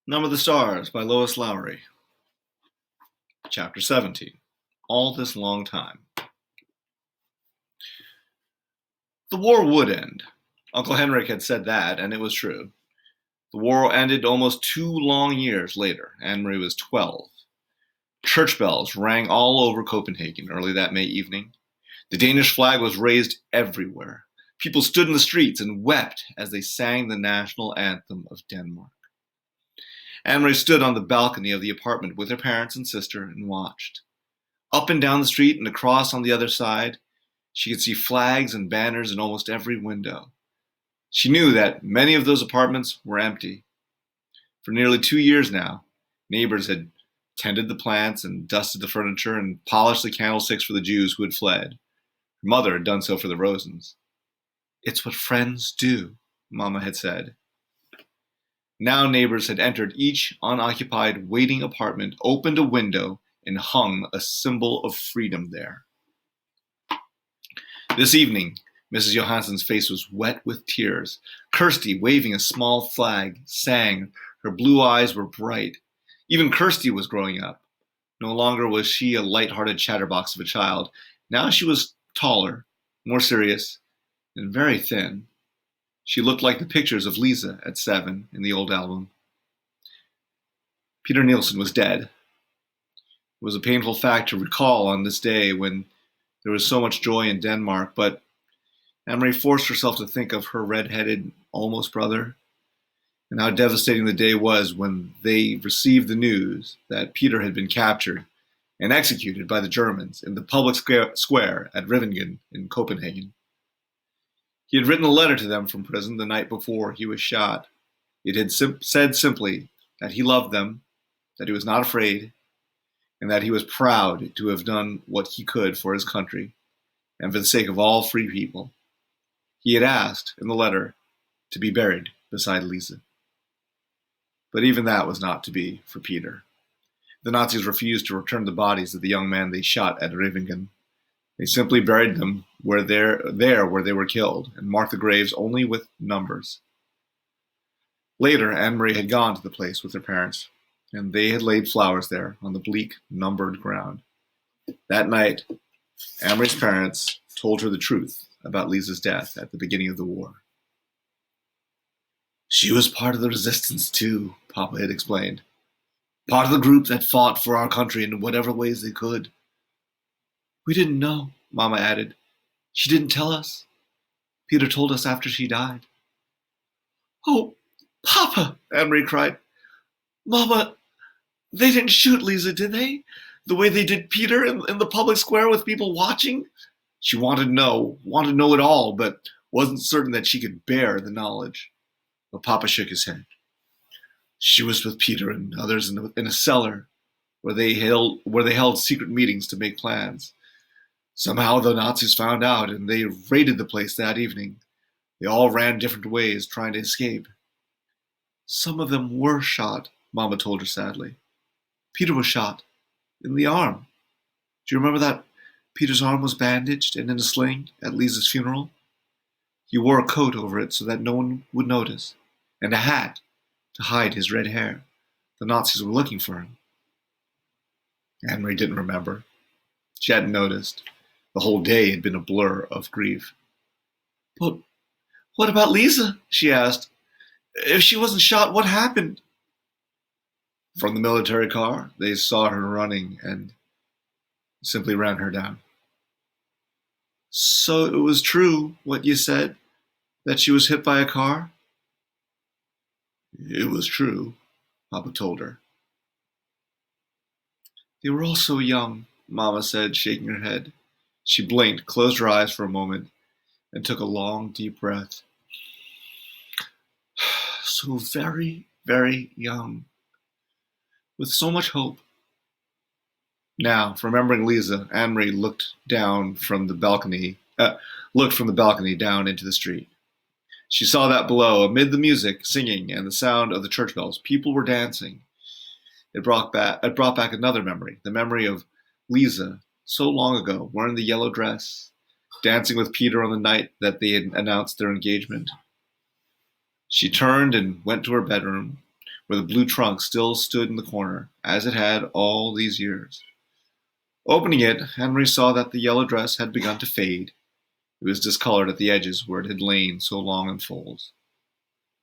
Number the Stars by Lois Lowry. Chapter 17. All this long time. The war would end. Uncle Henrik had said that, and it was true. The war ended almost 2 long years later. Anne-Marie was 12. Church bells rang all over Copenhagen early that May evening. The Danish flag was raised everywhere. People stood in the streets and wept as they sang the national anthem of Denmark. Anne-Marie stood on the balcony of the apartment with her parents and sister and watched. Up and down the street and across on the other side, she could see flags and banners in almost every window. She knew that many of those apartments were empty. For nearly 2 years now, neighbors had tended the plants and dusted the furniture and polished the candlesticks for the Jews who had fled. Her mother had done so for the Rosens. "It's what friends do," Mama had said. Now neighbors had entered each unoccupied waiting apartment, opened a window, and hung a symbol of freedom there. This evening, Mrs. Johansson's face was wet with tears. Kirsty, waving a small flag, sang. Her blue eyes were bright. Even Kirsty was growing up. No longer was she a light-hearted chatterbox of a child. Now she was taller, more serious, and very thin. She looked like the pictures of Lisa at 7 in the old album. Peter Nielsen was dead. It was a painful fact to recall on this day when there was so much joy in Denmark, but Anne-Marie forced herself to think of her red-headed almost brother and how devastating the day was when they received the news that Peter had been captured and executed by the Germans in the public square at Rivingen in Copenhagen. He had written a letter to them from prison the night before he was shot. It had said simply that he loved them, that he was not afraid, and that he was proud to have done what he could for his country and for the sake of all free people. He had asked, in the letter, to be buried beside Lisa. But even that was not to be for Peter. The Nazis refused to return the bodies of the young men they shot at Rivingen. They simply buried them where they were killed and marked the graves only with numbers. Later, Anne-Marie had gone to the place with her parents, and they had laid flowers there on the bleak, numbered ground. That night, Anne-Marie's parents told her the truth about Lisa's death at the beginning of the war. "She was part of the resistance too," Papa had explained. "Part of the group that fought for our country in whatever ways they could." "We didn't know," Mama added. "She didn't tell us. Peter told us after she died." "Oh, Papa," Anne-Marie cried. "Mama, they didn't shoot Lisa, did they? The way they did Peter in the public square with people watching?" She wanted to know it all, but wasn't certain that she could bear the knowledge. But Papa shook his head. "She was with Peter and others in a cellar where they held secret meetings to make plans. Somehow the Nazis found out, and they raided the place that evening. They all ran different ways, trying to escape." "Some of them were shot," Mama told her sadly. "Peter was shot. In the arm. Do you remember that Peter's arm was bandaged and in a sling at Lisa's funeral? He wore a coat over it so that no one would notice, and a hat to hide his red hair. The Nazis were looking for him." Anne-Marie didn't remember. She hadn't noticed. The whole day had been a blur of grief. "But what about Lisa?" she asked. "If she wasn't shot, what happened?" From the military car, they saw her running and simply ran her down. "So it was true, what you said, that she was hit by a car?" "It was true," Papa told her. "They were all so young," Mama said, shaking her head. She blinked, closed her eyes for a moment, and took a long, deep breath. "So very, very young. With so much hope." Now, remembering Lisa, Anne-Marie looked from the balcony down into the street. She saw that below, amid the music, singing, and the sound of the church bells, people were dancing. It brought back another memory, the memory of Lisa, so long ago, wearing the yellow dress, dancing with Peter on the night that they had announced their engagement. She turned and went to her bedroom, where the blue trunk still stood in the corner, as it had all these years. Opening it, Anne-Marie saw that the yellow dress had begun to fade. It was discolored at the edges where it had lain so long in folds.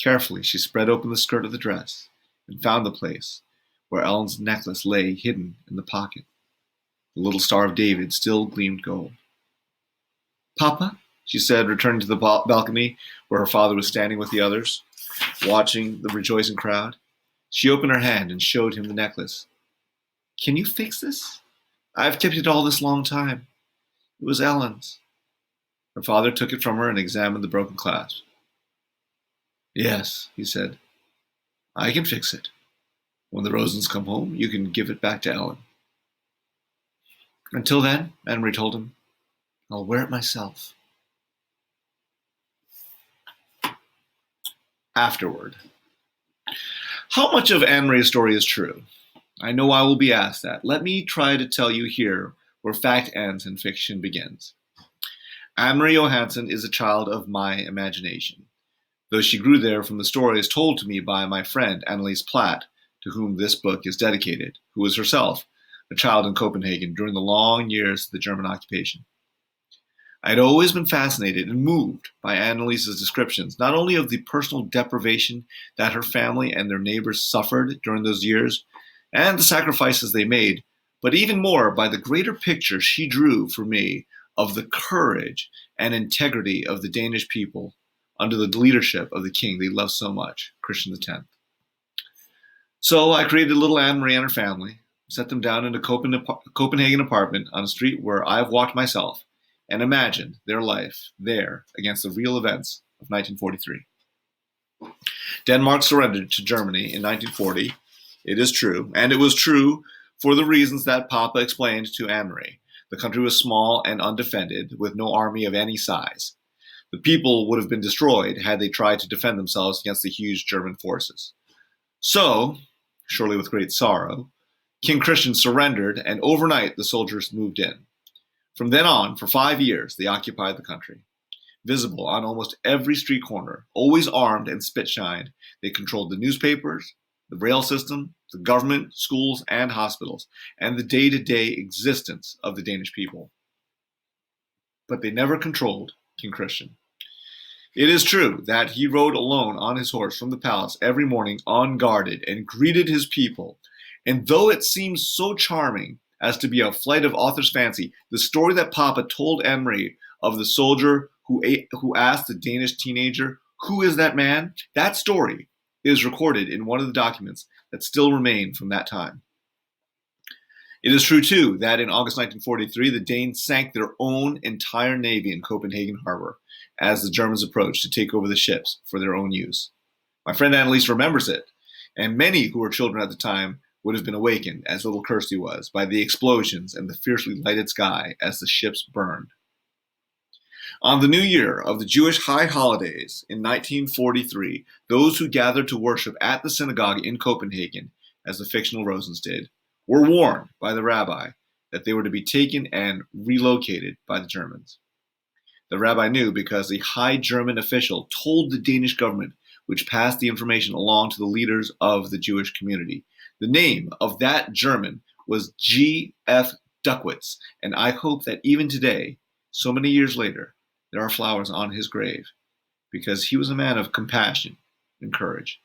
Carefully, she spread open the skirt of the dress and found the place where Ellen's necklace lay hidden in the pocket. The little Star of David still gleamed gold. "Papa," she said, returning to the balcony where her father was standing with the others, watching the rejoicing crowd. She opened her hand and showed him the necklace. "Can you fix this? I've kept it all this long time. It was Ellen's." Her father took it from her and examined the broken clasp. "Yes," he said, "I can fix it. When the Rosens come home, you can give it back to Ellen." "Until then," Anne-Marie told him, "I'll wear it myself." Afterword. How much of Anne-Marie's story is true? I know I will be asked that. Let me try to tell you here where fact ends and fiction begins. Anne-Marie Johansson is a child of my imagination, though she grew there from the stories told to me by my friend Anneliese Platt, to whom this book is dedicated, who was herself a child in Copenhagen during the long years of the German occupation. I had always been fascinated and moved by Anneliese's descriptions, not only of the personal deprivation that her family and their neighbors suffered during those years, and the sacrifices they made, but even more by the greater picture she drew for me of the courage and integrity of the Danish people under the leadership of the king they loved so much, Christian X. So I created little Anne-Marie and her family, set them down in a Copenhagen apartment on a street where I've walked myself, and imagined their life there against the real events of 1943. Denmark surrendered to Germany in 1940. It is true, and it was true for the reasons that Papa explained to Anne-Marie. The country was small and undefended, with no army of any size. The people would have been destroyed had they tried to defend themselves against the huge German forces. So, surely with great sorrow, King Christian surrendered, and overnight the soldiers moved in. From then on, for 5 years, they occupied the country. Visible on almost every street corner, always armed and spit-shined, they controlled the newspapers, the rail system, the government, schools, and hospitals, and the day-to-day existence of the Danish people. But they never controlled King Christian. It is true that he rode alone on his horse from the palace every morning unguarded and greeted his people. And though it seems so charming as to be a flight of author's fancy, the story that Papa told Anne-Marie of the soldier who asked the Danish teenager, "Who is that man?" that story is recorded in one of the documents that still remain from that time. It is true, too, that in August 1943, the Danes sank their own entire navy in Copenhagen harbor as the Germans approached to take over the ships for their own use. My friend Anneliese remembers it, and many who were children at the time would have been awakened, as little Kirsty was, by the explosions and the fiercely lighted sky as the ships burned. On the new year of the Jewish high holidays in 1943, those who gathered to worship at the synagogue in Copenhagen, as the fictional Rosens did, were warned by the rabbi that they were to be taken and relocated by the Germans. The rabbi knew because a high German official told the Danish government, which passed the information along to the leaders of the Jewish community. The name of that German was G.F. Duckwitz, and I hope that even today, so many years later, there are flowers on his grave, because he was a man of compassion and courage.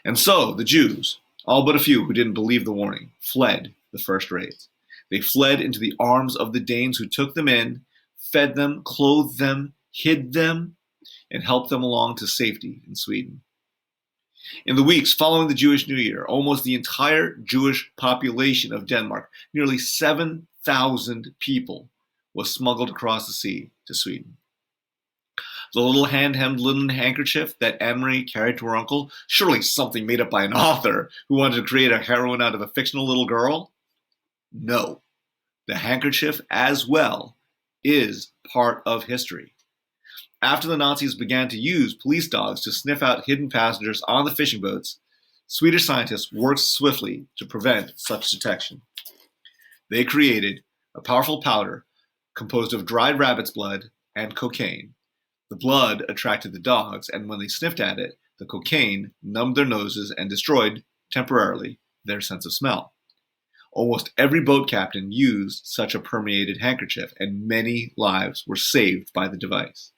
And so the Jews, all but a few who didn't believe the warning, fled the first raids. They fled into the arms of the Danes who took them in, fed them, clothed them, hid them, and helped them along to safety in Sweden. In the weeks following the Jewish New Year, almost the entire Jewish population of Denmark, nearly 7,000 people, was smuggled across the sea to Sweden. The little hand-hemmed linen handkerchief that Anne-Marie carried to her uncle, surely something made up by an author who wanted to create a heroine out of a fictional little girl? No. The handkerchief, as well, is part of history. After the Nazis began to use police dogs to sniff out hidden passengers on the fishing boats, Swedish scientists worked swiftly to prevent such detection. They created a powerful powder composed of dried rabbit's blood and cocaine. The blood attracted the dogs, and when they sniffed at it, The cocaine numbed their noses and destroyed, temporarily, their sense of smell. Almost every boat captain used such a permeated handkerchief, and many lives were saved by the device.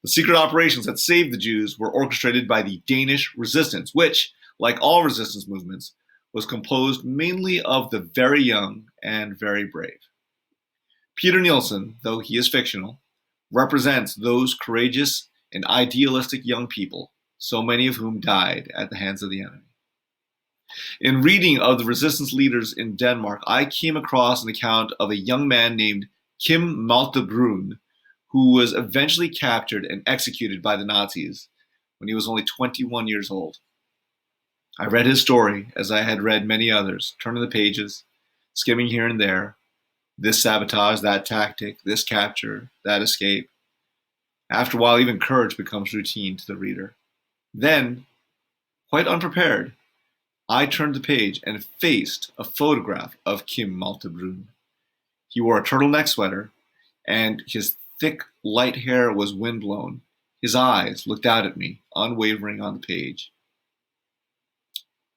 The secret operations that saved the Jews were orchestrated by the Danish resistance, which, like all resistance movements, was composed mainly of the very young and very brave. Peter Nielsen, though he is fictional, represents those courageous and idealistic young people, so many of whom died at the hands of the enemy. In reading of the resistance leaders in Denmark, I came across an account of a young man named Kim Maltebrun, who was eventually captured and executed by the Nazis when he was only 21 years old. I read his story, as I had read many others, turning the pages, skimming here and there, this sabotage, that tactic, this capture, that escape. After a while, even courage becomes routine to the reader. Then, quite unprepared, I turned the page and faced a photograph of Kim Maltebrun. He wore a turtleneck sweater, and his thick, light hair was windblown. His eyes looked out at me, unwavering on the page.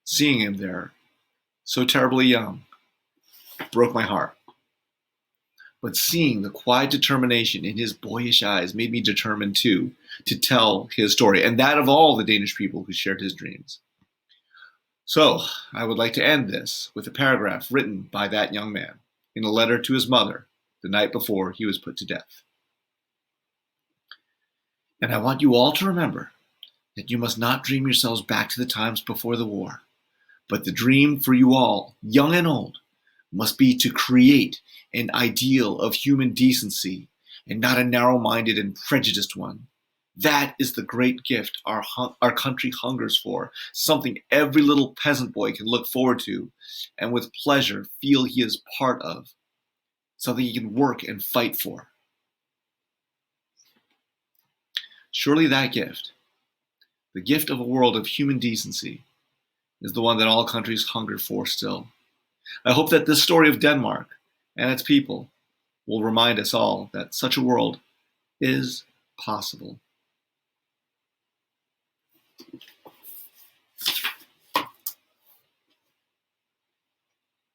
Seeing him there, so terribly young, broke my heart. But seeing the quiet determination in his boyish eyes made me determined, too, to tell his story, and that of all the Danish people who shared his dreams. So, I would like to end this with a paragraph written by that young man in a letter to his mother the night before he was put to death. And I want you all to remember that you must not dream yourselves back to the times before the war, but the dream for you all, young and old, must be to create an ideal of human decency and not a narrow-minded and prejudiced one. That is the great gift our country hungers for, something every little peasant boy can look forward to and with pleasure feel he is part of, something he can work and fight for. Surely that gift, the gift of a world of human decency, is the one that all countries hunger for still. I hope that this story of Denmark and its people will remind us all that such a world is possible.